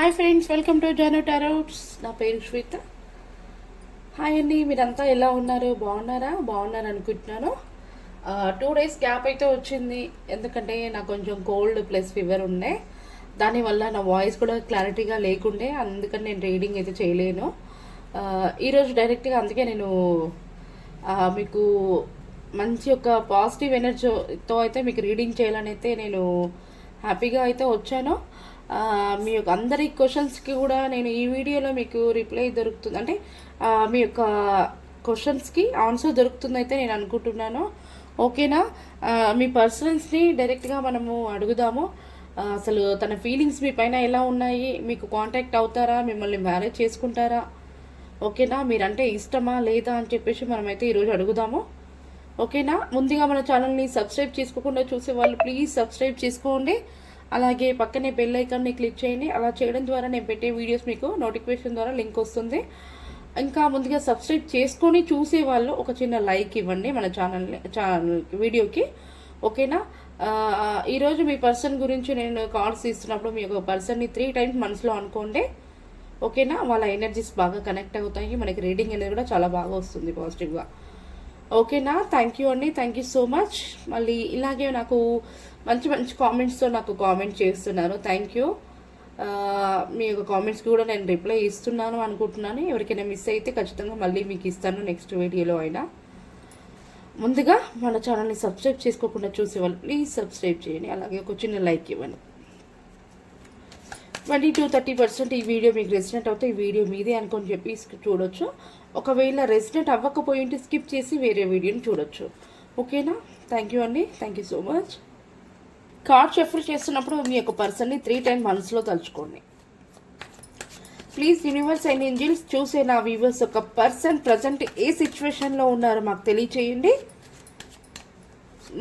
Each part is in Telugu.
Hi friends, welcome to Jaano tarots. నా పేరు శ్వేత. హాయ్ అండి, మీరంతా ఎలా ఉన్నారు? బాగున్నారు అనుకుంటున్నాను. 2 days గ్యాప్ అయితే వచ్చింది, ఎందుకంటే నాకు కొంచెం కోల్డ్ ప్లస్ ఫీవర్ ఉండే. దానివల్ల నా వాయిస్ కూడా క్లారిటీగా లేకుండే, అందుకని నేను రీడింగ్ అయితే చేయలేను. ఈరోజు డైరెక్ట్గా అందుకే నేను మీకు మంచి ఒక పాజిటివ్ ఎనర్జీతో అయితే మీకు రీడింగ్ చేయాలని అయితే నేను హ్యాపీగా అయితే వచ్చాను. మీ యొక్క అందరి క్వశ్చన్స్కి కూడా నేను ఈ వీడియోలో మీకు రిప్లై దొరుకుతుంది, అంటే మీ యొక్క క్వశ్చన్స్కి ఆన్సర్ దొరుకుతుంది అయితే నేను అనుకుంటున్నాను. ఓకేనా? మీ పర్సన్స్ని డైరెక్ట్గా మనము అడుగుదాము. అసలు తన ఫీలింగ్స్ మీ పైన ఎలా ఉన్నాయి, మీకు కాంటాక్ట్ అవుతారా, మిమ్మల్ని మ్యారేజ్ చేసుకుంటారా, ఓకేనా, మీరంటే ఇష్టమా లేదా అని చెప్పేసి మనమైతే ఈరోజు అడుగుదాము. ఓకేనా? ముందుగా మన ఛానల్ని సబ్స్క్రైబ్ చేసుకోకుండా చూసే వాళ్ళు ప్లీజ్ సబ్స్క్రైబ్ చేసుకోండి. అలాగే పక్కనే బెల్ ఐకాన్ని క్లిక్ చేయండి. అలా చేయడం ద్వారా నేను పెట్టే వీడియోస్ మీకు నోటిఫికేషన్ ద్వారా లింక్ వస్తుంది. ఇంకా ముందుగా సబ్స్క్రైబ్ చేసుకొని చూసే వాళ్ళు ఒక చిన్న లైక్ ఇవ్వండి మన ఛానల్ వీడియోకి. ఓకేనా? ఈరోజు మీ పర్సన్ గురించి నేను కార్డ్స్ ఇస్తున్నప్పుడు మీ యొక్క పర్సన్ని 3 times మనసులో అనుకోండి. ఓకేనా? వాళ్ళ ఎనర్జీస్ బాగా కనెక్ట్ అవుతాయి, మనకి రీడింగ్ అనేది కూడా చాలా బాగా వస్తుంది పాజిటివ్గా. ఓకేనా? థ్యాంక్ యూ అండి, థ్యాంక్ యూ సో మచ్. మళ్ళీ ఇలాగే నాకు మంచి మంచి కామెంట్స్తో నాకు కామెంట్ చేస్తున్నారు. Thank you. మీ యొక్క కామెంట్స్కి కూడా నేను రిప్లై ఇస్తున్నాను అనుకుంటున్నాను. ఎవరికైనా మిస్ అయితే ఖచ్చితంగా మళ్ళీ మీకు ఇస్తాను నెక్స్ట్ వీడియోలో అయినా. ముందుగా మన ఛానల్ని సబ్స్క్రైబ్ చేసుకోకుండా చూసేవాళ్ళు ప్లీజ్ సబ్స్క్రైబ్ చేయండి. అలాగే ఒక చిన్న లైక్ ఇవ్వండి. 20-30% ఈ వీడియో మీకు రెసిడెంట్ అవుతే ఈ వీడియో మీదే అనుకొని చెప్పి చూడొచ్చు. ఒకవేళ రెసిడెంట్ అవ్వకపోయి ఉంటే స్కిప్ చేసి వేరే వీడియోని చూడొచ్చు. ఓకేనా? థ్యాంక్ యూ అండి, thank you so much. Card shuffle చేస్తున్నప్పుడు మీ యొక్క పర్సన్ని 3 times మనసులో తలుచుకోండి. ప్లీజ్ యూనివర్స్ అండ్ ఏంజెల్స్, చూసే నా వ్యూవర్స్ ఒక పర్సన్ ప్రజెంట్ ఏ సిచ్యువేషన్లో ఉన్నారో మాకు తెలియచేయండి.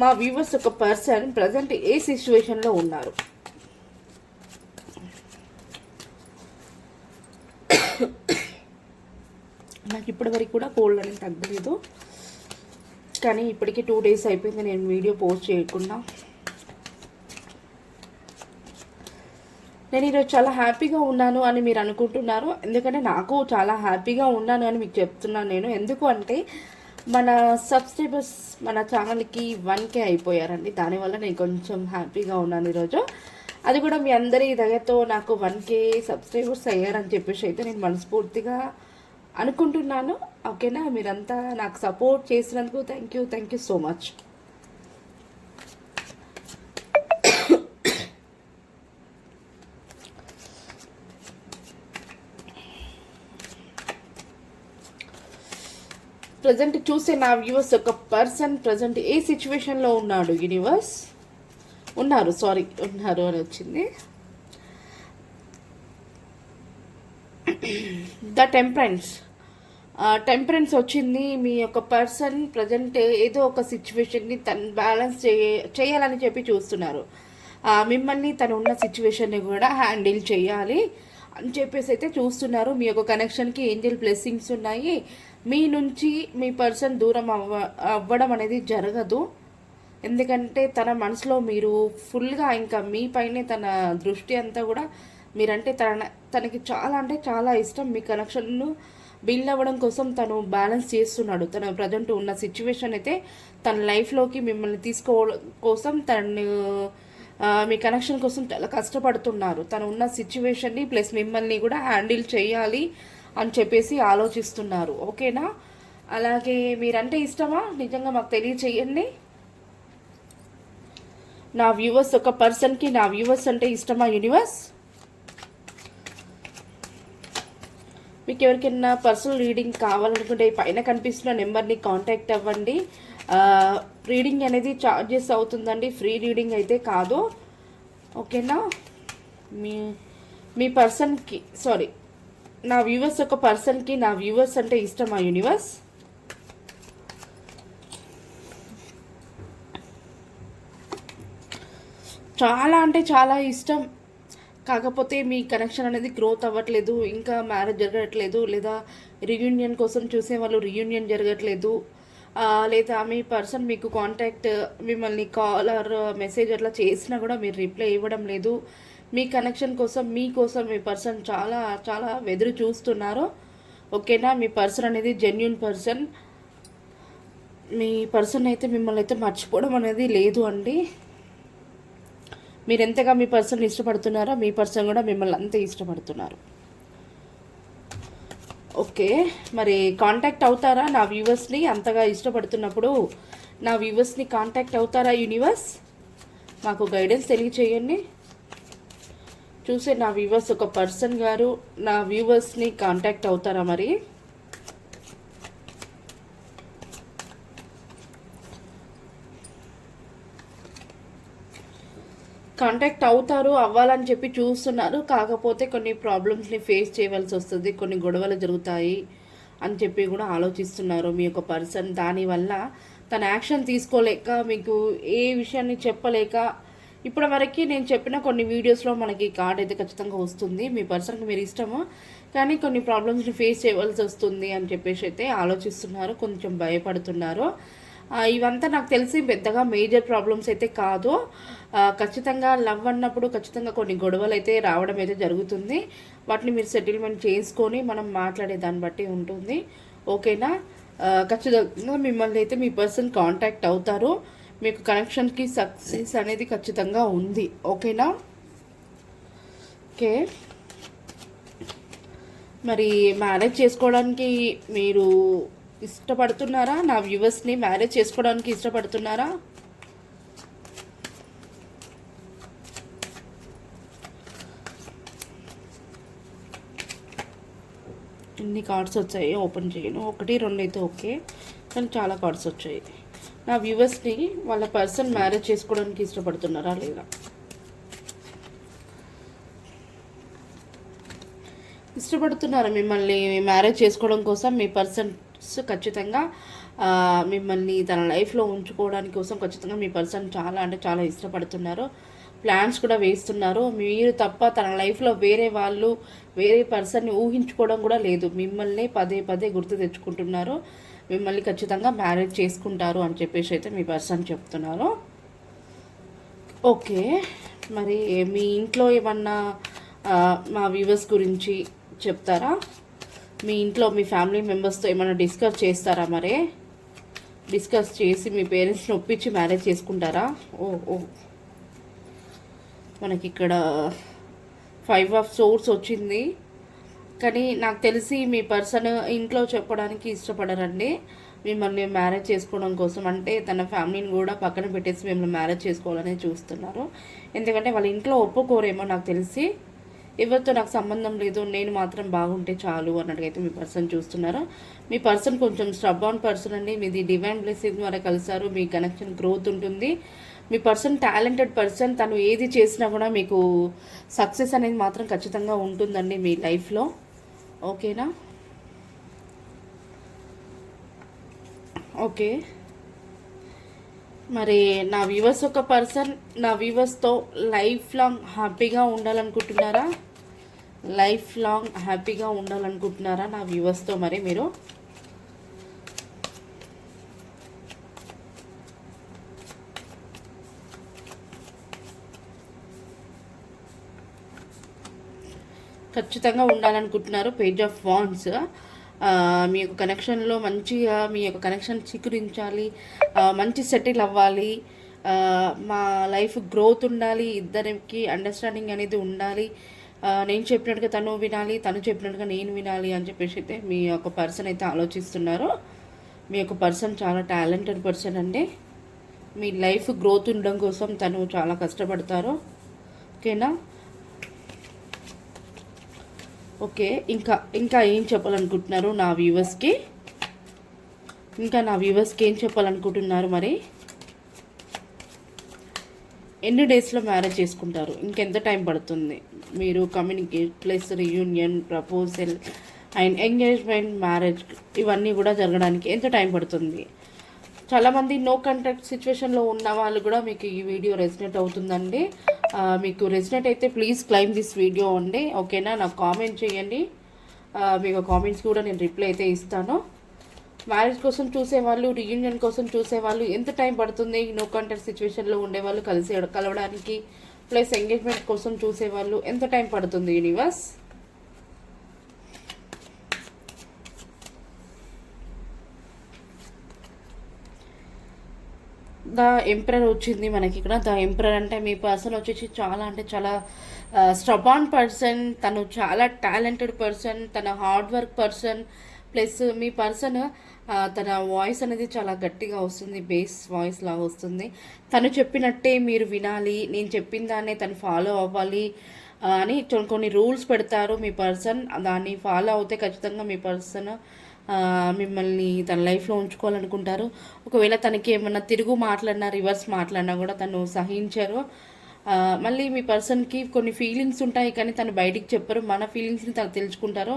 మా వ్యూవర్స్ ఒక పర్సన్ ప్రజెంట్ ఏ సిచ్యువేషన్లో ఉన్నారు. నాకు ఇప్పటి వరకు కూడా కోల్డ్ అనేది తగ్గలేదు, కానీ ఇప్పటికీ 2 days అయిపోయింది నేను వీడియో పోస్ట్ చేయకుండా. నేను ఈరోజు చాలా హ్యాపీగా ఉన్నాను అని మీరు అనుకుంటున్నారు, ఎందుకంటే నాకు చాలా హ్యాపీగా ఉన్నాను అని మీకు చెప్తున్నాను నేను. ఎందుకు అంటే మన సబ్స్క్రైబర్స్ మన ఛానల్కి 1K అయిపోయారండి. దానివల్ల నేను కొంచెం హ్యాపీగా ఉన్నాను ఈరోజు. అది కూడా మీ అందరి దయతో నాకు 1K సబ్స్క్రైబర్స్ అయ్యారని చెప్పేసి అయితే నేను మనస్ఫూర్తిగా అనుకుంటున్నాను. ఓకేనా? మీరంతా నాకు సపోర్ట్ చేసినందుకు thank you so much. Present చూసే నా వ్యూవర్స్ ఒక పర్సన్ ప్రజెంట్ ఏ సిచ్యువేషన్లో ఉన్నాడు యూనివర్స్ ఉన్నారు అని వచ్చింది. ద టెంపరెన్స్ వచ్చింది. మీ యొక్క పర్సన్ ప్రజెంట్ ఏదో ఒక సిచ్యువేషన్ని తను బ్యాలెన్స్ చేయాలని చెప్పి చూస్తున్నారు. మిమ్మల్ని తను ఉన్న సిచ్యువేషన్ని కూడా హ్యాండిల్ చేయాలి అని చెప్పేసి అయితే చూస్తున్నారు. మీ యొక్క కనెక్షన్కి ఏంజెల్ బ్లెస్సింగ్స్ ఉన్నాయి. మీ నుంచి మీ పర్సన్ దూరం అవ్వడం అనేది జరగదు, ఎందుకంటే తన మనసులో మీరు ఫుల్గా ఇంకా మీ పైనే తన దృష్టి అంతా కూడా మీరంటే తనకి చాలా అంటే చాలా ఇష్టం. మీ కనెక్షన్ను బిల్డ్ అవ్వడం కోసం తను బ్యాలెన్స్ చేస్తున్నాడు. తన ప్రజెంట్ ఉన్న సిచ్యువేషన్ అయితే తన లైఫ్లోకి మిమ్మల్ని తీసుకోవడం కోసం తను మీ కనెక్షన్ కోసం చాలా కష్టపడుతున్నారు. తను ఉన్న సిచ్యువేషన్ని ప్లస్ మిమ్మల్ని కూడా హ్యాండిల్ చేయాలి అని చెప్పేసి ఆలోచిస్తున్నారు. ఓకేనా? అలాగే మీరంటే ఇష్టమా నిజంగా మాకు తెలియచేయండి. నా వ్యూవర్స్ ఒక పర్సన్కి నా వ్యూవర్స్ అంటే ఇష్టమా యూనివర్స్? మీకు ఎవరికైనా పర్సనల్ రీడింగ్ కావాలనుకుంటే పైన కనిపిస్తున్న నెంబర్ని కాంటాక్ట్ అవ్వండి. రీడింగ్ అనేది ఛార్జెస్ అవుతుందండి, ఫ్రీ రీడింగ్ అయితే కాదు. ఓకేనా? మీ పర్సన్కి నా వ్యూవర్స్ ఒక పర్సన్కి నా వ్యూవర్స్ అంటే ఇష్టమా యూనివర్స్? చాలా అంటే చాలా ఇష్టం, కాకపోతే మీ కనెక్షన్ అనేది గ్రోత్ అవ్వట్లేదు, ఇంకా మ్యారేజ్ జరగట్లేదు, లేదా రీయూనియన్ కోసం చూసే వాళ్ళు రీయూనియన్ జరగట్లేదు, లేదా మీ పర్సన్ మీకు కాంటాక్ట్ మిమ్మల్ని కాల్ ఆర్ మెసేజ్ అట్లా చేసినా కూడా మీరు రిప్లై ఇవ్వడం లేదు. మీ కనెక్షన్ కోసం మీకోసం మీ పర్సన్ చాలా చాలా ఎదురు చూస్తున్నారు. ఓకేనా, మీ పర్సన్ అనేది జెన్యున్ పర్సన్. మీ పర్సన్ అయితే మిమ్మల్ని అయితే మర్చిపోవడం అనేది లేదు అండి. మీరు ఎంతగా మీ పర్సన్ ఇష్టపడుతున్నారో మీ పర్సన్ కూడా మిమ్మల్ని అంతే ఇష్టపడుతున్నారు. ఓకే, మరి కాంటాక్ట్ అవుతారా నా వ్యూవర్స్ని? అంతగా ఇష్టపడుతున్నప్పుడు నా వ్యూవర్స్ని కాంటాక్ట్ అవుతారా యూనివర్స్? మాకు గైడెన్స్ తెలియచేయండి. చూసే నా వ్యూవర్స్ ఒక పర్సన్ గారు నా వ్యూవర్స్ని కాంటాక్ట్ అవుతారా మరి? కాంటాక్ట్ అవుతారు, అవ్వాలని చెప్పి చూస్తున్నారు. కాకపోతే కొన్ని ప్రాబ్లమ్స్ని ఫేస్ చేయవలసి వస్తుంది, కొన్ని గొడవలు జరుగుతాయి అని చెప్పి కూడా ఆలోచిస్తున్నారు మీ యొక్క పర్సన్. దానివల్ల తన యాక్షన్ తీసుకోలేక మీకు ఏ విషయాన్ని చెప్పలేక ఇప్పటి వరకు నేను చెప్పిన కొన్ని వీడియోస్లో మనకి కార్డ్ అయితే ఖచ్చితంగా వస్తుంది. మీ పర్సన్కి మీరు ఇష్టము, కానీ కొన్ని ప్రాబ్లమ్స్ని ఫేస్ చేయవలసి వస్తుంది అని చెప్పేసి అయితే ఆలోచిస్తున్నారు, కొంచెం భయపడుతున్నారు. ఇవంతా నాకు తెలిసి పెద్దగా మేజర్ ప్రాబ్లమ్స్ అయితే కాదు. ఖచ్చితంగా లవ్ అన్నప్పుడు ఖచ్చితంగా కొన్ని గొడవలు అయితే రావడం అయితే జరుగుతుంది. వాటిని మీరు సెటిల్మెంట్ చేసుకొని మనం మాట్లాడే దాన్ని బట్టి ఉంటుంది. ఓకేనా, ఖచ్చితంగా మిమ్మల్ని అయితే మీ పర్సన్ కాంటాక్ట్ అవుతారు. మీకు కనెక్షన్కి సక్సెస్ అనేది ఖచ్చితంగా ఉంది. ఓకేనా, ఓకే. మరి మ్యారేజ్ చేసుకోవడానికి మీరు ఇష్టపడుతున్నారా? నా వ్యూవర్స్ని మ్యారేజ్ చేసుకోవడానికి ఇష్టపడుతున్నారా? ఎన్ని కార్డ్స్ వచ్చాయి ఓపెన్ చేయను, 1 2 అయితే ఓకే, కానీ చాలా కార్డ్స్ వచ్చాయి. నా వ్యూవర్స్ని వాళ్ళ పర్సన్ మ్యారేజ్ చేసుకోవడానికి ఇష్టపడుతున్నారా లేదా? ఇష్టపడుతున్నారా మిమ్మల్ని మ్యారేజ్ చేసుకోవడం కోసం? మీ పర్సన్స్ ఖచ్చితంగా మిమ్మల్ని తన లైఫ్లో ఉంచుకోవడానికి కోసం ఖచ్చితంగా మీ పర్సన్ చాలా అంటే చాలా ఇష్టపడుతున్నారు. ప్లాన్స్ కూడా వేస్తున్నారు. మీరు తప్ప తన లైఫ్లో వేరే వాళ్ళు వేరే పర్సన్ని ఊహించుకోవడం కూడా లేదు. మిమ్మల్ని పదే పదే గుర్తు తెచ్చుకుంటున్నారు. మిమ్మల్ని ఖచ్చితంగా మ్యారేజ్ చేసుకుంటారు అని చెప్పేసి అయితే మీ పర్సన్ చెప్తున్నారు. ఓకే, మరి మీ ఇంట్లో ఏమన్నా మా వ్యూవర్స్ గురించి చెప్తారా? మీ ఇంట్లో మీ ఫ్యామిలీ మెంబర్స్తో ఏమైనా డిస్కస్ చేస్తారా? మరి డిస్కస్ చేసి మీ పేరెంట్స్ని ఒప్పించి మ్యారేజ్ చేసుకుంటారా? ఓ ఓ మనకి ఇక్కడ 5 ఆఫ్ సోర్స్ వచ్చింది, కానీ నాకు తెలిసి మీ పర్సన్ ఇంట్లో చెప్పడానికి ఇష్టపడరండి. మిమ్మల్ని మ్యారేజ్ చేసుకోవడం కోసం అంటే తన ఫ్యామిలీని కూడా పక్కన పెట్టేసి మిమ్మల్ని మ్యారేజ్ చేసుకోవాలని చూస్తున్నారు. ఎందుకంటే వాళ్ళ ఇంట్లో ఒప్పుకోరేమో నాకు తెలిసి. ఎవరితో నాకు సంబంధం లేదు, నేను మాత్రం బాగుంటే చాలు అన్నట్టుగైతే మీ పర్సన్ చూస్తున్నారు. మీ పర్సన్ కొంచెం స్టబ్బాన్ పర్సన్ అండి. మీది డివైన్ బ్లెస్సింగ్ ద్వారా కలిసారు. మీ కనెక్షన్ గ్రోత్ ఉంటుంది. మీ పర్సన్ టాలెంటెడ్ పర్సన్. తను ఏది చేసినా కూడా మీకు సక్సెస్ అనేది మాత్రం ఖచ్చితంగా ఉంటుందండి మీ లైఫ్లో. ఓకేనా, ఓకే. మరి నా వ్యూవర్స్ ఒక పర్సన్ నా వ్యూవర్స్తో లైఫ్ లాంగ్ హ్యాపీగా ఉండాలనుకుంటున్నారా? లైఫ్ లాంగ్ హ్యాపీగా ఉండాలనుకుంటున్నారా నా వ్యూవర్స్తో? మరి మీరు ఖచ్చితంగా ఉండాలనుకుంటున్నారు. Page of wands. మీ యొక్క కనెక్షన్లో మంచిగా మీ యొక్క కనెక్షన్ చిగురించాలి, మంచి సెటిల్ అవ్వాలి, మా లైఫ్ గ్రోత్ ఉండాలి, ఇద్దరికి అండర్స్టాండింగ్ అనేది ఉండాలి, నేను చెప్పినట్టుగా తను వినాలి, తను చెప్పినట్టుగా నేను వినాలి అని చెప్పేసి అయితే మీ యొక్క పర్సన్ అయితే ఆలోచిస్తున్నారు. మీ యొక్క పర్సన్ చాలా టాలెంటెడ్ పర్సన్ అండి. మీ లైఫ్ గ్రోత్ ఉండడం కోసం తను చాలా కష్టపడతారు. ఓకేనా, ఓకే. ఇంకా ఏం చెప్పాలనుకుంటున్నారు నా వ్యూవర్స్కి? నా వ్యూవర్స్కి ఏం చెప్పాలనుకుంటున్నారు? మరి ఎన్ని డేస్లో మ్యారేజ్ చేసుకుంటారు? ఇంకెంత టైం పడుతుంది? మీరు communicate plus reunion, proposal and engagement, marriage ఇవన్నీ కూడా జరగడానికి ఎంత టైం పడుతుంది? చాలామంది నో కాంటాక్ట్ సిచ్యువేషన్లో ఉన్న వాళ్ళు కూడా మీకు ఈ వీడియో రెసినేట్ అవుతుందండి. మీకు రెసినేట్ అయితే ప్లీజ్ క్లైమ్ దిస్ వీడియో అండి. ఓకేనా, నాకు కామెంట్ చేయండి. మీకు కామెంట్స్ కూడా నేను రిప్లై అయితే ఇస్తాను. మ్యారేజ్ కోసం చూసేవాళ్ళు, రీయూనియన్ కోసం చూసేవాళ్ళు ఎంత టైం పడుతుంది? నో కాంటాక్ట్ సిచ్యువేషన్లో ఉండేవాళ్ళు కలవడానికి ప్లస్ ఎంగేజ్మెంట్ కోసం చూసేవాళ్ళు ఎంత టైం పడుతుంది యూనివర్స్? ద ఎంపరర్ వచ్చింది మనకి ఇక్కడ. ద ఎంపరర్ అంటే మీ పర్సన్ వచ్చేసి చాలా అంటే చాలా స్ట్రబాన్ పర్సన్, తను చాలా టాలెంటెడ్ పర్సన్, తన హార్డ్ వర్క్ పర్సన్. ప్లస్ మీ పర్సన్ తన వాయిస్ అనేది చాలా గట్టిగా వస్తుంది, బేస్ వాయిస్ లాగా వస్తుంది. తను చెప్పినట్టే మీరు వినాలి, నేను చెప్పిన దాన్నే తను ఫాలో అవ్వాలి అని కొన్ని రూల్స్ పెడతారు మీ పర్సన్. దాన్ని ఫాలో అవుతే ఖచ్చితంగా మీ పర్సన్ మిమ్మల్ని తన లైఫ్లో ఉంచుకోవాలనుకుంటారు. ఒకవేళ తనకి ఏమన్నా తిరుగు మాట్లాడినా, రివర్స్ మాట్లాడినా కూడా తను సహించరు. మళ్ళీ మీ పర్సన్కి కొన్ని ఫీలింగ్స్ ఉంటాయి కానీ తను బయటికి చెప్పరు. మన ఫీలింగ్స్ని తను తెలుసుకుంటారు.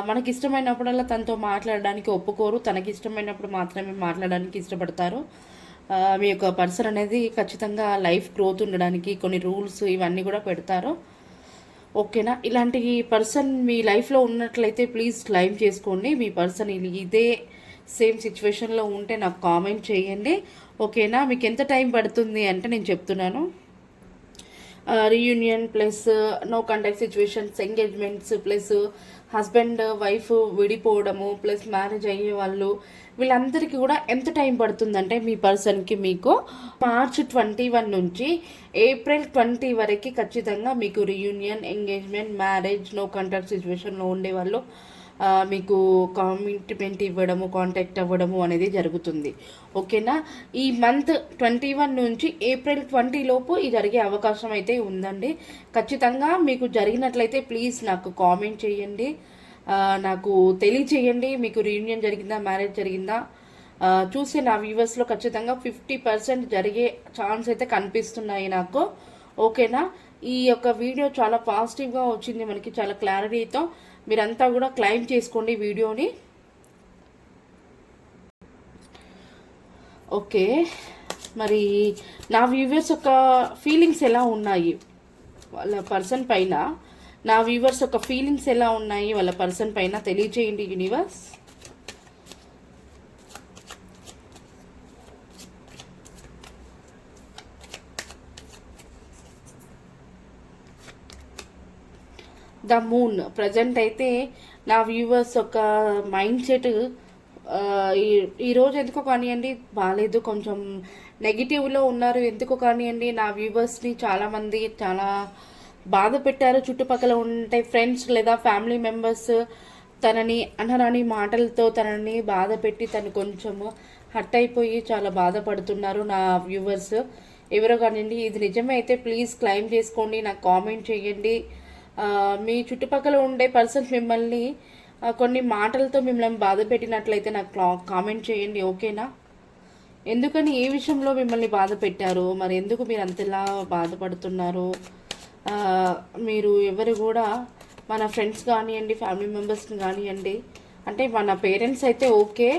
మనకి ఇష్టమైనప్పుడల్లా తనతో మాట్లాడడానికి ఒప్పుకోరు. తనకి ఇష్టమైనప్పుడు మాత్రమే మాట్లాడడానికి ఇష్టపడతారు. మీ యొక్క పర్సన్ అనేది ఖచ్చితంగా లైఫ్ గ్రోత్ ఉండడానికి కొన్ని రూల్స్ ఇవన్నీ కూడా పెడతారు. ఓకేనా? ఇలాంటి పర్సన్ మీ లైఫ్లో ఉన్నట్లయితే ప్లీజ్ క్లైమ్ చేసుకోండి. మీ పర్సన్ ఇదే సేమ్ సిచ్యువేషన్లో ఉంటే నాకు కామెంట్ చేయండి. ఓకేనా? మీకు ఎంత టైం పడుతుంది అంటే నేను చెప్తున్నాను. Reunion plus no contact situations, engagements plus husband wife విడిపోవడము ప్లస్ మ్యారేజ్ అయ్యే వాళ్ళు, వీళ్ళందరికీ కూడా ఎంత టైం పడుతుందంటే మీ పర్సన్కి మీకు మార్చ్ 21 నుంచి ఏప్రిల్ 20 వరకు ఖచ్చితంగా మీకు reunion, engagement, marriage, no contact సిచ్యువేషన్లో ఉండేవాళ్ళు మీకు కమిట్మెంట్ ఇవ్వడము, కాంటాక్ట్ అవ్వడము అనేది జరుగుతుంది. ఓకేనా? ఈ మంత్ 21 నుంచి ఏప్రిల్ 20 లోపు ఇది జరిగే అవకాశం అయితే ఉందండి. ఖచ్చితంగా మీకు జరిగినట్లయితే ప్లీజ్ నాకు కామెంట్ చేయండి, నాకు తెలియచేయండి. మీకు రీయూనియన్ జరిగిందా, మ్యారేజ్ జరిగిందా చూస్తే నా వ్యూవర్స్లో ఖచ్చితంగా 50% జరిగే ఛాన్స్ అయితే కనిపిస్తున్నాయి నాకు. ఓకేనా? ఈ యొక్క వీడియో చాలా పాజిటివ్గా వచ్చింది మనకి, చాలా క్లారిటీతో. మీరంతా కూడా క్లైమ్ చేసుకోండి వీడియోని. ఓకే, మరి నా వ్యూవర్స్ యొక్క ఫీలింగ్స్ ఎలా ఉన్నాయి వాళ్ళ పర్సన్ పైన, నా వ్యూవర్స్ యొక్క ఫీలింగ్స్ ఎలా ఉన్నాయి వాళ్ళ పర్సన్ పైన తెలియచేయండి యూనివర్స్. ద మూన్ ప్రజెంట్ అయితే నా వ్యూవర్స్ ఒక మైండ్ సెట్ ఈరోజు ఎందుకో కానివ్వండి బాగాలేదు, కొంచెం నెగిటివ్లో ఉన్నారు. ఎందుకో కానివ్వండి నా వ్యూవర్స్ని చాలామంది చాలా బాధ పెట్టారు. చుట్టుపక్కల ఉంటే ఫ్రెండ్స్ లేదా ఫ్యామిలీ మెంబర్స్ తనని అనరాని మాటలతో తనని బాధ పెట్టి తను కొంచెము హర్ట్ అయిపోయి చాలా బాధపడుతున్నారు నా వ్యూవర్స్. ఎవరో కానివ్వండి, ఇది నిజమే అయితే ప్లీజ్ క్లైమ్ చేసుకోండి, నాకు కామెంట్ చేయండి. మీ చుట్టుపక్కల ఉండే పర్సన్స్ మిమ్మల్ని కొన్ని మాటలతో మిమ్మల్ని బాధ పెట్టినట్లయితే నాకు కామెంట్ చేయండి. ఓకేనా? ఎందుకని, ఏ విషయంలో మిమ్మల్ని బాధ పెట్టారు, మరి ఎందుకు మీరు అంతలా బాధపడుతున్నారు? మీరు ఎవరు కూడా మన ఫ్రెండ్స్ కానివ్వండి, ఫ్యామిలీ మెంబర్స్ని కానివ్వండి, అంటే మన పేరెంట్స్ అయితే ఓకే,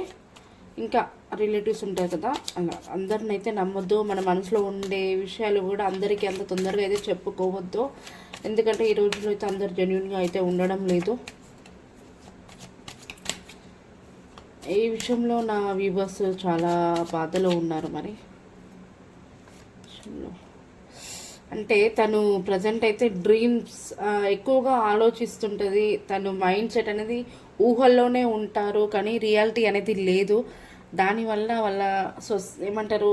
ఇంకా రిలేటివ్స్ ఉంటారు కదా, అలా అందరిని అయితే నమ్మొద్దు. మన మనసులో ఉండే విషయాలు కూడా అందరికీ అంత తొందరగా అయితే చెప్పుకోవద్దు. ఎందుకంటే ఈ రోజుల్లో అయితే అందరు జెన్యున్గా అయితే ఉండడం లేదు. ఈ విషయంలో నా వ్యూవర్స్ చాలా బాధలో ఉన్నారు. మరి అంటే తను ప్రజెంట్ అయితే డ్రీమ్స్ ఎక్కువగా ఆలోచిస్తుంటుంది. తను మైండ్ సెట్ అనేది ఊహల్లోనే ఉంటారు, కానీ రియాలిటీ అనేది లేదు. దానివల్ల వాళ్ళ ఏమంటారు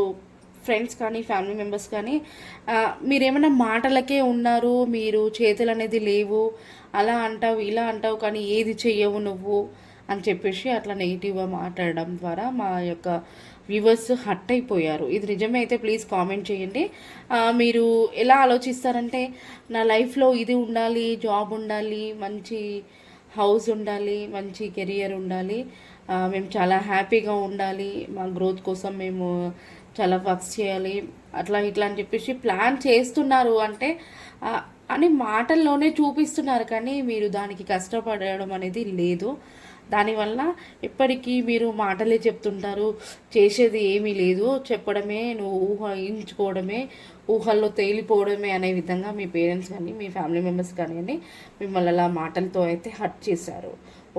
ఫ్రెండ్స్ కానీ ఫ్యామిలీ మెంబర్స్ కానీ మీరేమైనా మాటలకే ఉన్నారు, మీరు చేతులు అనేది లేవు, అలా అంటావు ఇలా అంటావు కానీ ఏది చెయ్యవు నువ్వు అని చెప్పేసి అట్లా నెగిటివ్గా మాట్లాడడం ద్వారా మా యొక్క వ్యూవర్స్ హర్ట్ అయిపోయారు. ఇది నిజమే అయితే ప్లీజ్ కామెంట్ చేయండి. మీరు ఎలా ఆలోచిస్తారంటే నా లైఫ్లో ఇది ఉండాలి, జాబ్ ఉండాలి, మంచి హౌస్ ఉండాలి, మంచి కెరియర్ ఉండాలి, మేము చాలా హ్యాపీగా ఉండాలి, మా గ్రోత్ కోసం మేము చాలా వర్క్స్ చేయాలి, అట్లా ఇట్లా అని చెప్పేసి ప్లాన్ చేస్తున్నారు. అంటే అని మాటల్లోనే చూపిస్తున్నారు కానీ మీరు దానికి కష్టపడడం అనేది లేదు. దానివల్ల ఎప్పటికీ మీరు మాటలే చెప్తుంటారు, చేసేది ఏమీ లేదు, చెప్పడమే, నువ్వు ఊహించుకోవడమే, ఊహల్లో తేలిపోవడమే అనే విధంగా మీ పేరెంట్స్ కానీ మీ ఫ్యామిలీ మెంబర్స్ కానివ్వండి మిమ్మల్ని అలా మాటలతో అయితే హర్ట్ చేశారు.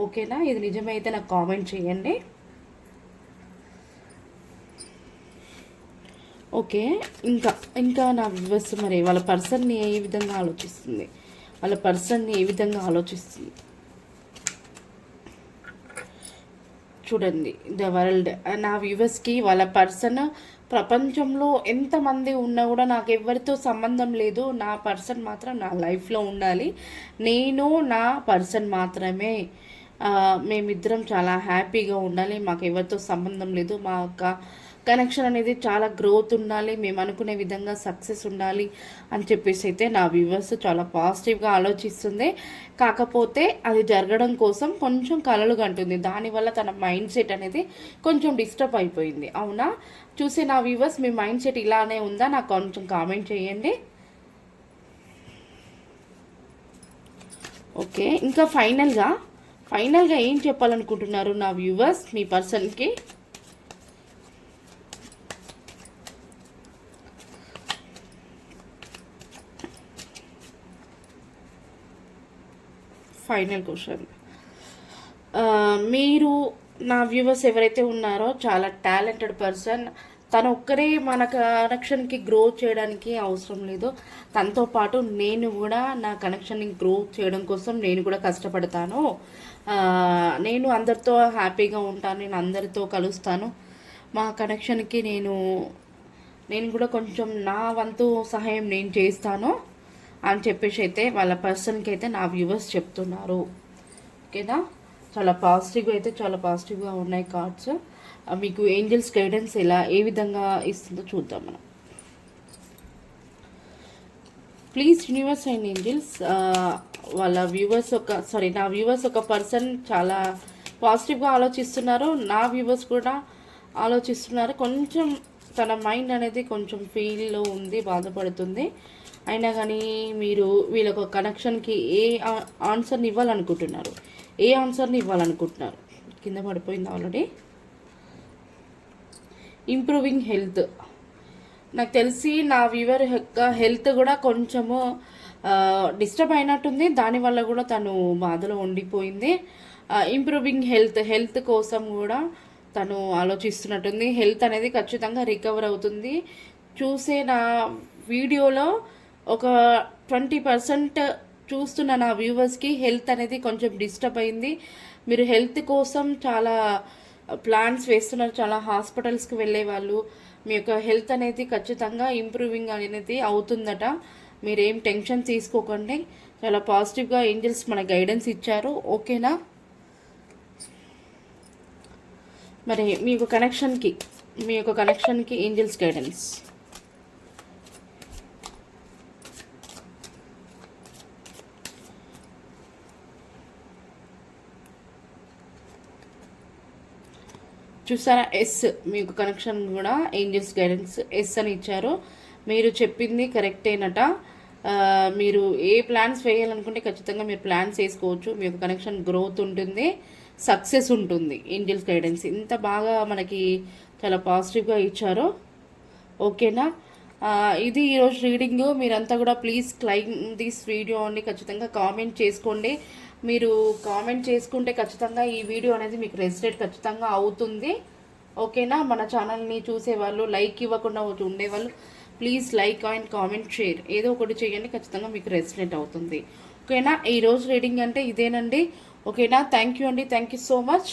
ఓకేనా? ఇది నిజమైతే నాకు కామెంట్ చేయండి. ఓకే. ఇంకా ఇంకా నా వ్యూవర్స్ మరి వాళ్ళ పర్సన్‌ని ఏ విధంగా ఆలోచిస్తుంది? వాళ్ళ పర్సన్‌ని ఏ విధంగా ఆలోచిస్తుంది? చూడండి ద వరల్డ్. నా వ్యూవర్స్‌కి వాళ్ళ పర్సన్ ప్రపంచంలో ఎంతమంది ఉన్నా కూడా నాకు ఎవరితో సంబంధం లేదు. నా పర్సన్ మాత్రం నా లైఫ్‌లో ఉండాలి. నేను నా పర్సన్ మాత్రమే. మేమిద్దరం చాలా హ్యాపీగా ఉండాలి. మాకు ఎవరితో సంబంధం లేదు. మా యొక్క కనెక్షన్ అనేది చాలా గ్రోత్ ఉండాలి. మేము అనుకునే విధంగా సక్సెస్ ఉండాలి అని చెప్పేసి అయితే నా వ్యూవర్స్ చాలా పాజిటివ్గా ఆలోచిస్తుంది. కాకపోతే అది జరగడం కోసం కొంచెం కలలు కంటుంది. దానివల్ల తన మైండ్ సెట్ అనేది కొంచెం డిస్టర్బ్ అయిపోయింది. అవునా? చూసే నా వ్యూవర్స్ మీ మైండ్ సెట్ ఇలానే ఉందా? నాకు కొంచెం కామెంట్ చేయండి. ఓకే. ఇంకా ఫైనల్గా ఏం చెప్పాలనుకుంటున్నారు నా వ్యూవర్స్ మీ పర్సన్కి? Final question. మీరు నా వ్యూవర్స్ ఎవరైతే ఉన్నారో చాలా టాలెంటెడ్ పర్సన్. తను ఒక్కరే మన కనెక్షన్కి గ్రో చేయడానికి అవసరం లేదు. తనతో పాటు నేను కూడా నా కనెక్షన్ని గ్రో చేయడం కోసం నేను కూడా కష్టపడతాను. నేను అందరితో హ్యాపీగా ఉంటాను. నేను అందరితో కలుస్తాను. మా కనెక్షన్కి నేను కూడా కొంచెం నా వంతు సహాయం నేను చేస్తాను అని చెప్పేసి అయితే వాళ్ళ పర్సన్కి అయితే నా వ్యూవర్స్ చెప్తున్నారు. ఓకేనా? చాలా పాజిటివ్గా ఉన్నాయి కార్డ్స్. మీకు ఏంజల్స్ గైడెన్స్ ఏ విధంగా ఇస్తుందో చూద్దాం మనం. ప్లీజ్ యూనివర్స్ అండ్ ఏంజల్స్ వాళ్ళ వ్యూవర్స్ నా వ్యూవర్స్ ఒక పర్సన్ చాలా పాజిటివ్గా ఆలోచిస్తున్నారు. నా వ్యూవర్స్ కూడా ఆలోచిస్తున్నారు. కొంచెం తన మైండ్ అనేది కొంచెం ఫీల్లో ఉంది, బాధపడుతుంది. అయినా కానీ మీరు వీళ్ళొక కనెక్షన్కి ఏ ఆన్సర్ని ఇవ్వాలనుకుంటున్నారు? కింద పడిపోయింది ఆల్రెడీ. Improving health. నాకు తెలిసి నా వ్యూవర్ యొక్క హెల్త్ కూడా కొంచెము డిస్టర్బ్ అయినట్టుంది. దానివల్ల కూడా తను బాధలో ఉండిపోయింది. ఇంప్రూవింగ్ హెల్త్ కోసం కూడా తను ఆలోచిస్తున్నట్టుంది. హెల్త్ అనేది ఖచ్చితంగా రికవర్ అవుతుంది. చూసే నా వీడియోలో ఒక 20% చూస్తున్న నా వ్యూవర్స్కి హెల్త్ అనేది కొంచెం డిస్టర్బ్ అయింది. మీరు హెల్త్ కోసం చాలా ప్లాన్స్ వేస్తున్నారు. చాలా హాస్పిటల్స్కి వెళ్ళే వాళ్ళు. మీ యొక్క హెల్త్ అనేది ఖచ్చితంగా ఇంప్రూవింగ్ అనేది అవుతుందట. మీరేం టెన్షన్ తీసుకోకండి. చాలా పాజిటివ్గా ఏంజల్స్ మన గైడెన్స్ ఇచ్చారు. ఓకేనా? మరి మీ యొక్క కనెక్షన్కి ఏంజల్స్ గైడెన్స్. చూసారా? ఎస్. మీకు కనెక్షన్ కూడా ఏంజల్స్ గైడెన్స్ ఎస్ అని ఇచ్చారు. మీరు చెప్పింది కరెక్టేనట. మీరు ఏ ప్లాన్స్ వేయాలనుకుంటే ఖచ్చితంగా మీరు ప్లాన్స్ వేసుకోవచ్చు. మీ యొక్క కనెక్షన్ గ్రోత్ ఉంటుంది, సక్సెస్ ఉంటుంది. ఏంజల్స్ గైడెన్స్ ఇంత బాగా మనకి చాలా పాజిటివ్గా ఇచ్చారు. ఓకేనా? ఇది ఈరోజు రీడింగ్. మీరంతా కూడా ప్లీజ్ క్లైమ్ దిస్ వీడియో అని ఖచ్చితంగా కామెంట్ చేసుకోండి. మీరు కామెంట్ చేసుకుంటే ఖచ్చితంగా ఈ వీడియో అనేది మీకు రెసినేట్ ఖచ్చితంగా అవుతుంది. ఓకేనా? మన ఛానల్ని చూసేవాళ్ళు, లైక్ ఇవ్వకుండా ఉండేవాళ్ళు please like and comment share ఏదో ఒకటి చేయండి. ఖచ్చితంగా మీకు రెసినేట్ అవుతుంది. ఓకేనా? ఈరోజు రీడింగ్ అంటే ఇదేనండి. ఓకేనా? థ్యాంక్ యూ అండి. Thank you so much.